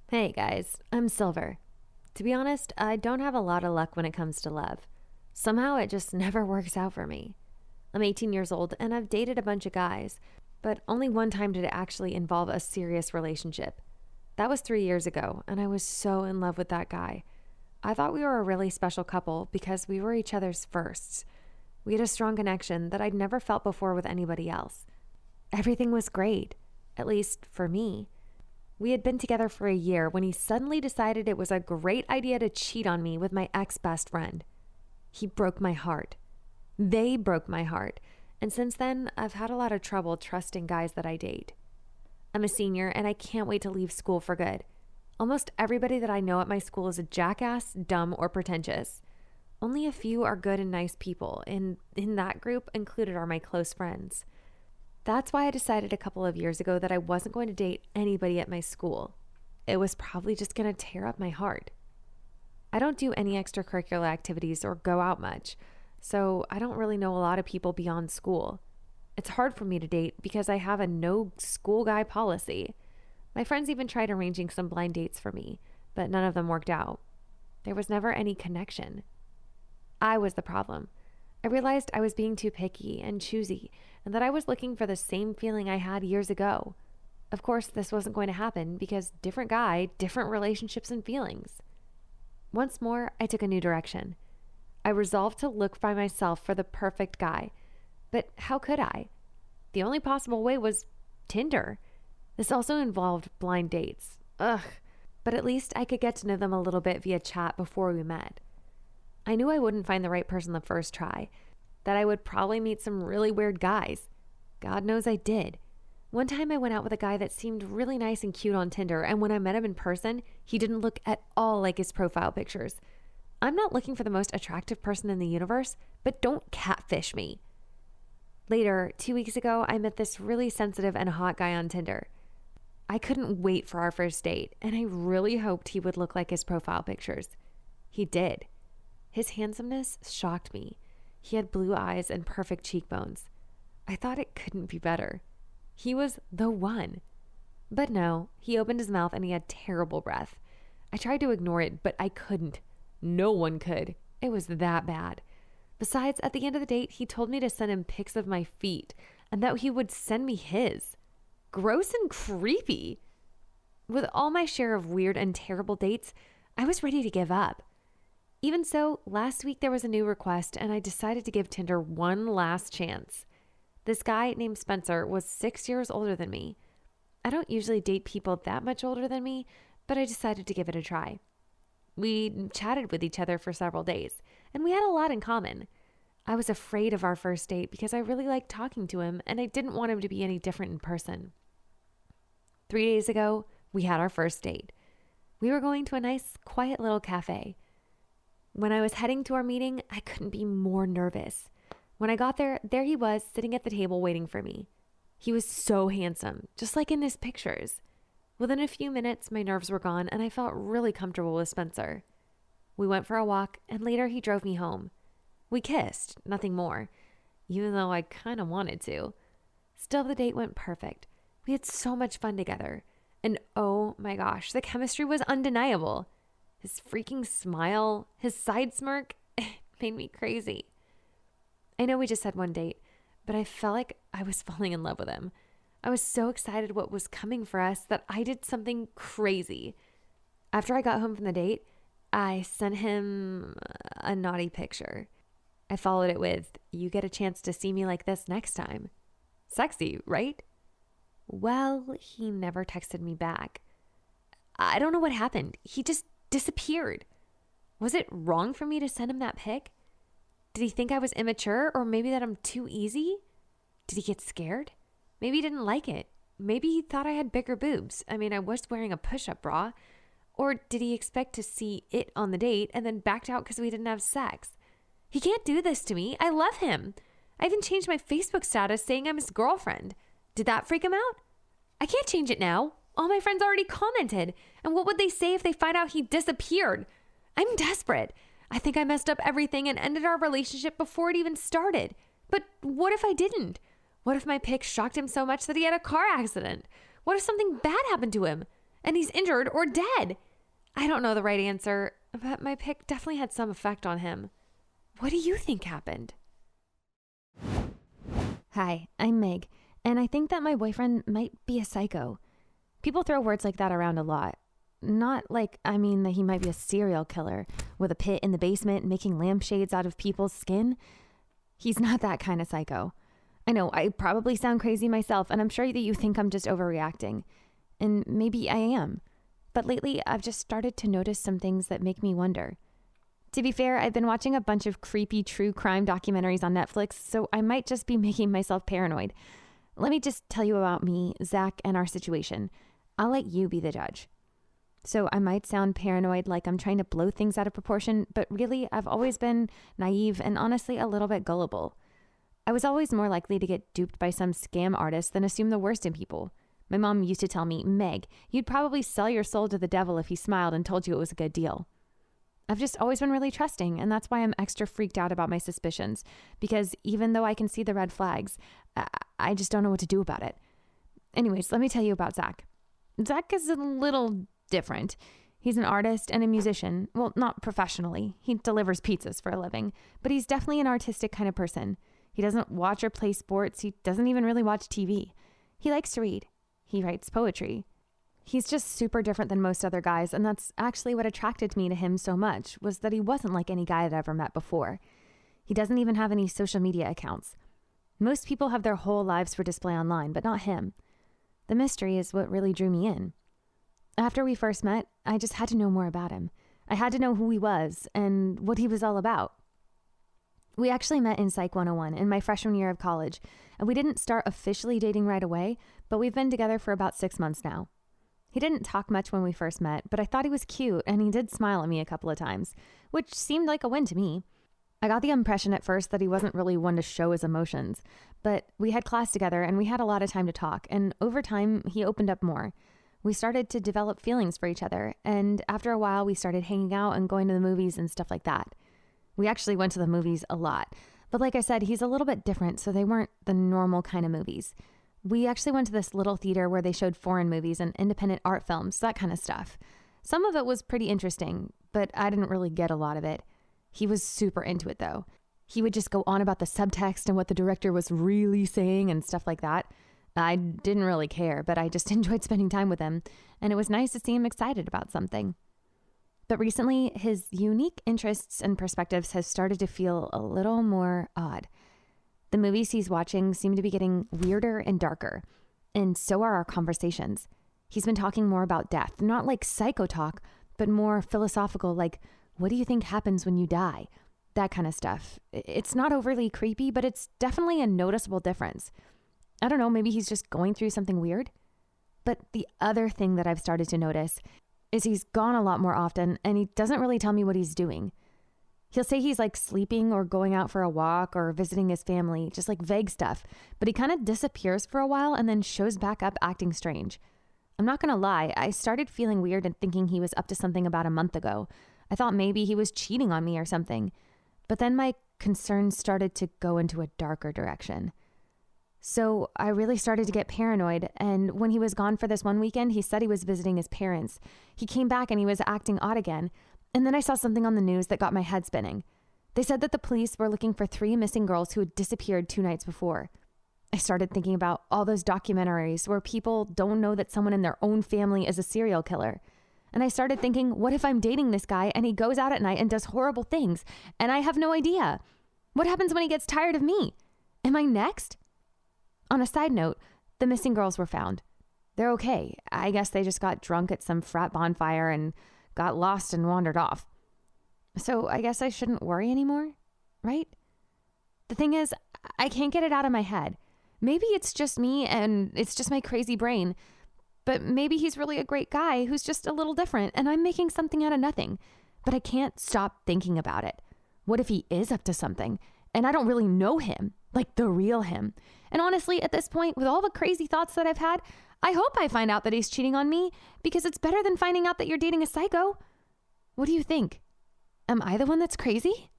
Hey guys, I'm Silver. To be honest, I don't have a lot of luck when it comes to love. Somehow it just never works out for me. I'm 18 years old and I've dated a bunch of guys, but only one time did it actually involve a serious relationship. That was 3 years ago, and I was so in love with that guy. I thought we were a really special couple because we were each other's firsts. We had a strong connection that I'd never felt before with anybody else. Everything was great, at least for me. We had been together for a year when he suddenly decided it was a great idea to cheat on me with my ex-best friend. He broke my heart. They broke my heart. And since then, I've had a lot of trouble trusting guys that I date. I'm a senior and I can't wait to leave school for good. Almost everybody that I know at my school is a jackass, dumb, or pretentious. Only a few are good and nice people, and in that group included are my close friends. That's why I decided a couple of years ago that I wasn't going to date anybody at my school. It was probably just going to tear up my heart. I don't do any extracurricular activities or go out much, so I don't really know a lot of people beyond school. It's hard for me to date because I have a no school guy policy. My friends even tried arranging some blind dates for me, but none of them worked out. There was never any connection. I was the problem. I realized I was being too picky and choosy, and that I was looking for the same feeling I had years ago. Of course, this wasn't going to happen because different guy, different relationships and feelings. Once more, I took a new direction. I resolved to look by myself for the perfect guy. But how could I? The only possible way was Tinder. This also involved blind dates. Ugh. But at least I could get to know them a little bit via chat before we met. I knew I wouldn't find the right person the first try, that I would probably meet some really weird guys. God knows I did. One time I went out with a guy that seemed really nice and cute on Tinder, and when I met him in person, he didn't look at all like his profile pictures. I'm not looking for the most attractive person in the universe, but don't catfish me. Later, 2 weeks ago, I met this really sensitive and hot guy on Tinder. I couldn't wait for our first date, and I really hoped he would look like his profile pictures. He did. His handsomeness shocked me. He had blue eyes and perfect cheekbones. I thought it couldn't be better. He was the one. But no, he opened his mouth and he had terrible breath. I tried to ignore it, but I couldn't. No one could. It was that bad. Besides, at the end of the date, he told me to send him pics of my feet and that he would send me his. Gross and creepy. With all my share of weird and terrible dates, I was ready to give up. Even so, last week there was a new request and I decided to give Tinder one last chance. This guy named Spencer was 6 years older than me. I don't usually date people that much older than me, but I decided to give it a try. We chatted with each other for several days, and we had a lot in common. I was afraid of our first date because I really liked talking to him and I didn't want him to be any different in person. 3 days ago, we had our first date. We were going to a nice, quiet little cafe. When I was heading to our meeting, I couldn't be more nervous. When I got there he was sitting at the table waiting for me. He was so handsome, just like in his pictures. Within a few minutes, my nerves were gone and I felt really comfortable with Spencer. We went for a walk and later he drove me home. We kissed, nothing more, even though I kind of wanted to. Still, the date went perfect. We had so much fun together. And oh my gosh, the chemistry was undeniable. His freaking smile, his side smirk, it made me crazy. I know we just had one date, but I felt like I was falling in love with him. I was so excited what was coming for us that I did something crazy. After I got home from the date, I sent him a naughty picture. I followed it with, "You get a chance to see me like this next time." Sexy, right? Well, he never texted me back. I don't know what happened. He just disappeared. Was it wrong for me to send him that pic? Did he think I was immature, or maybe that I'm too easy? Did he get scared? Maybe he didn't like it. Maybe he thought I had bigger boobs. I mean, I was wearing a push-up bra. Or did he expect to see it on the date and then backed out because we didn't have sex? He can't do this to me. I love him. I even changed my Facebook status saying I'm his girlfriend. Did that freak him out? I can't change it now. All my friends already commented. And what would they say if they find out he disappeared? I'm desperate. I think I messed up everything and ended our relationship before it even started. But what if I didn't? What if my pic shocked him so much that he had a car accident? What if something bad happened to him? and he's injured or dead. I don't know the right answer, but my pick definitely had some effect on him. What do you think happened? Hi, I'm Meg, and I think that my boyfriend might be a psycho. People throw words like that around a lot. Not like I mean that he might be a serial killer with a pit in the basement making lampshades out of people's skin. He's not that kind of psycho. I know I probably sound crazy myself, and I'm sure that you think I'm just overreacting. And maybe I am. But lately, I've just started to notice some things that make me wonder. To be fair, I've been watching a bunch of creepy true crime documentaries on Netflix, so I might just be making myself paranoid. Let me just tell you about me, Zach, and our situation. I'll let you be the judge. So I might sound paranoid, like I'm trying to blow things out of proportion, but really, I've always been naive and honestly a little bit gullible. I was always more likely to get duped by some scam artist than assume the worst in people. My mom used to tell me, Meg, you'd probably sell your soul to the devil if he smiled and told you it was a good deal. I've just always been really trusting, and that's why I'm extra freaked out about my suspicions, because even though I can see the red flags, I just don't know what to do about it. Anyways, let me tell you about Zach. Zach is a little different. He's an artist and a musician. Well, not professionally. He delivers pizzas for a living, but he's definitely an artistic kind of person. He doesn't watch or play sports. He doesn't even really watch TV. He likes to read. He writes poetry. He's just super different than most other guys, and that's actually what attracted me to him so much, was that he wasn't like any guy I'd ever met before. He doesn't even have any social media accounts. Most people have their whole lives for display online, but not him. The mystery is what really drew me in. After we first met, I just had to know more about him. I had to know who he was and what he was all about. We actually met in Psych 101 in my freshman year of college, and we didn't start officially dating right away, but we've been together for about 6 months now. He didn't talk much when we first met, but I thought he was cute, and he did smile at me a couple of times, which seemed like a win to me. I got the impression at first that he wasn't really one to show his emotions, but we had class together and we had a lot of time to talk, and over time, he opened up more. We started to develop feelings for each other, and after a while, we started hanging out and going to the movies and stuff like that. We actually went to the movies a lot, but like I said, he's a little bit different, so they weren't the normal kind of movies. We actually went to this little theater where they showed foreign movies and independent art films, that kind of stuff. Some of it was pretty interesting, but I didn't really get a lot of it. He was super into it, though. He would just go on about the subtext and what the director was really saying and stuff like that. I didn't really care, but I just enjoyed spending time with him, and it was nice to see him excited about something. But recently, his unique interests and perspectives has started to feel a little more odd. The movies he's watching seem to be getting weirder and darker, and so are our conversations. He's been talking more about death, not like psycho talk, but more philosophical, like, what do you think happens when you die? That kind of stuff. It's not overly creepy, but it's definitely a noticeable difference. I don't know, maybe he's just going through something weird. But the other thing that I've started to notice is he's gone a lot more often, and he doesn't really tell me what he's doing. He'll say he's like sleeping or going out for a walk or visiting his family, just like vague stuff, but he kind of disappears for a while and then shows back up acting strange. I'm not going to lie, I started feeling weird and thinking he was up to something about a month ago. I thought maybe he was cheating on me or something, but then my concerns started to go into a darker direction. So I really started to get paranoid, and when he was gone for this one weekend, he said he was visiting his parents. He came back and he was acting odd again, and then I saw something on the news that got my head spinning. They said that the police were looking for 3 missing girls who had disappeared 2 nights before. I started thinking about all those documentaries where people don't know that someone in their own family is a serial killer. And I started thinking, what if I'm dating this guy and he goes out at night and does horrible things, and I have no idea? What happens when he gets tired of me? Am I next? On a side note, the missing girls were found. They're okay. I guess they just got drunk at some frat bonfire and got lost and wandered off. So I guess I shouldn't worry anymore, right? The thing is, I can't get it out of my head. Maybe it's just me and it's just my crazy brain, but maybe he's really a great guy who's just a little different and I'm making something out of nothing. But I can't stop thinking about it. What if he is up to something and I don't really know him, like the real him? And honestly, at this point, with all the crazy thoughts that I've had, I hope I find out that he's cheating on me, because it's better than finding out that you're dating a psycho. What do you think? Am I the one that's crazy?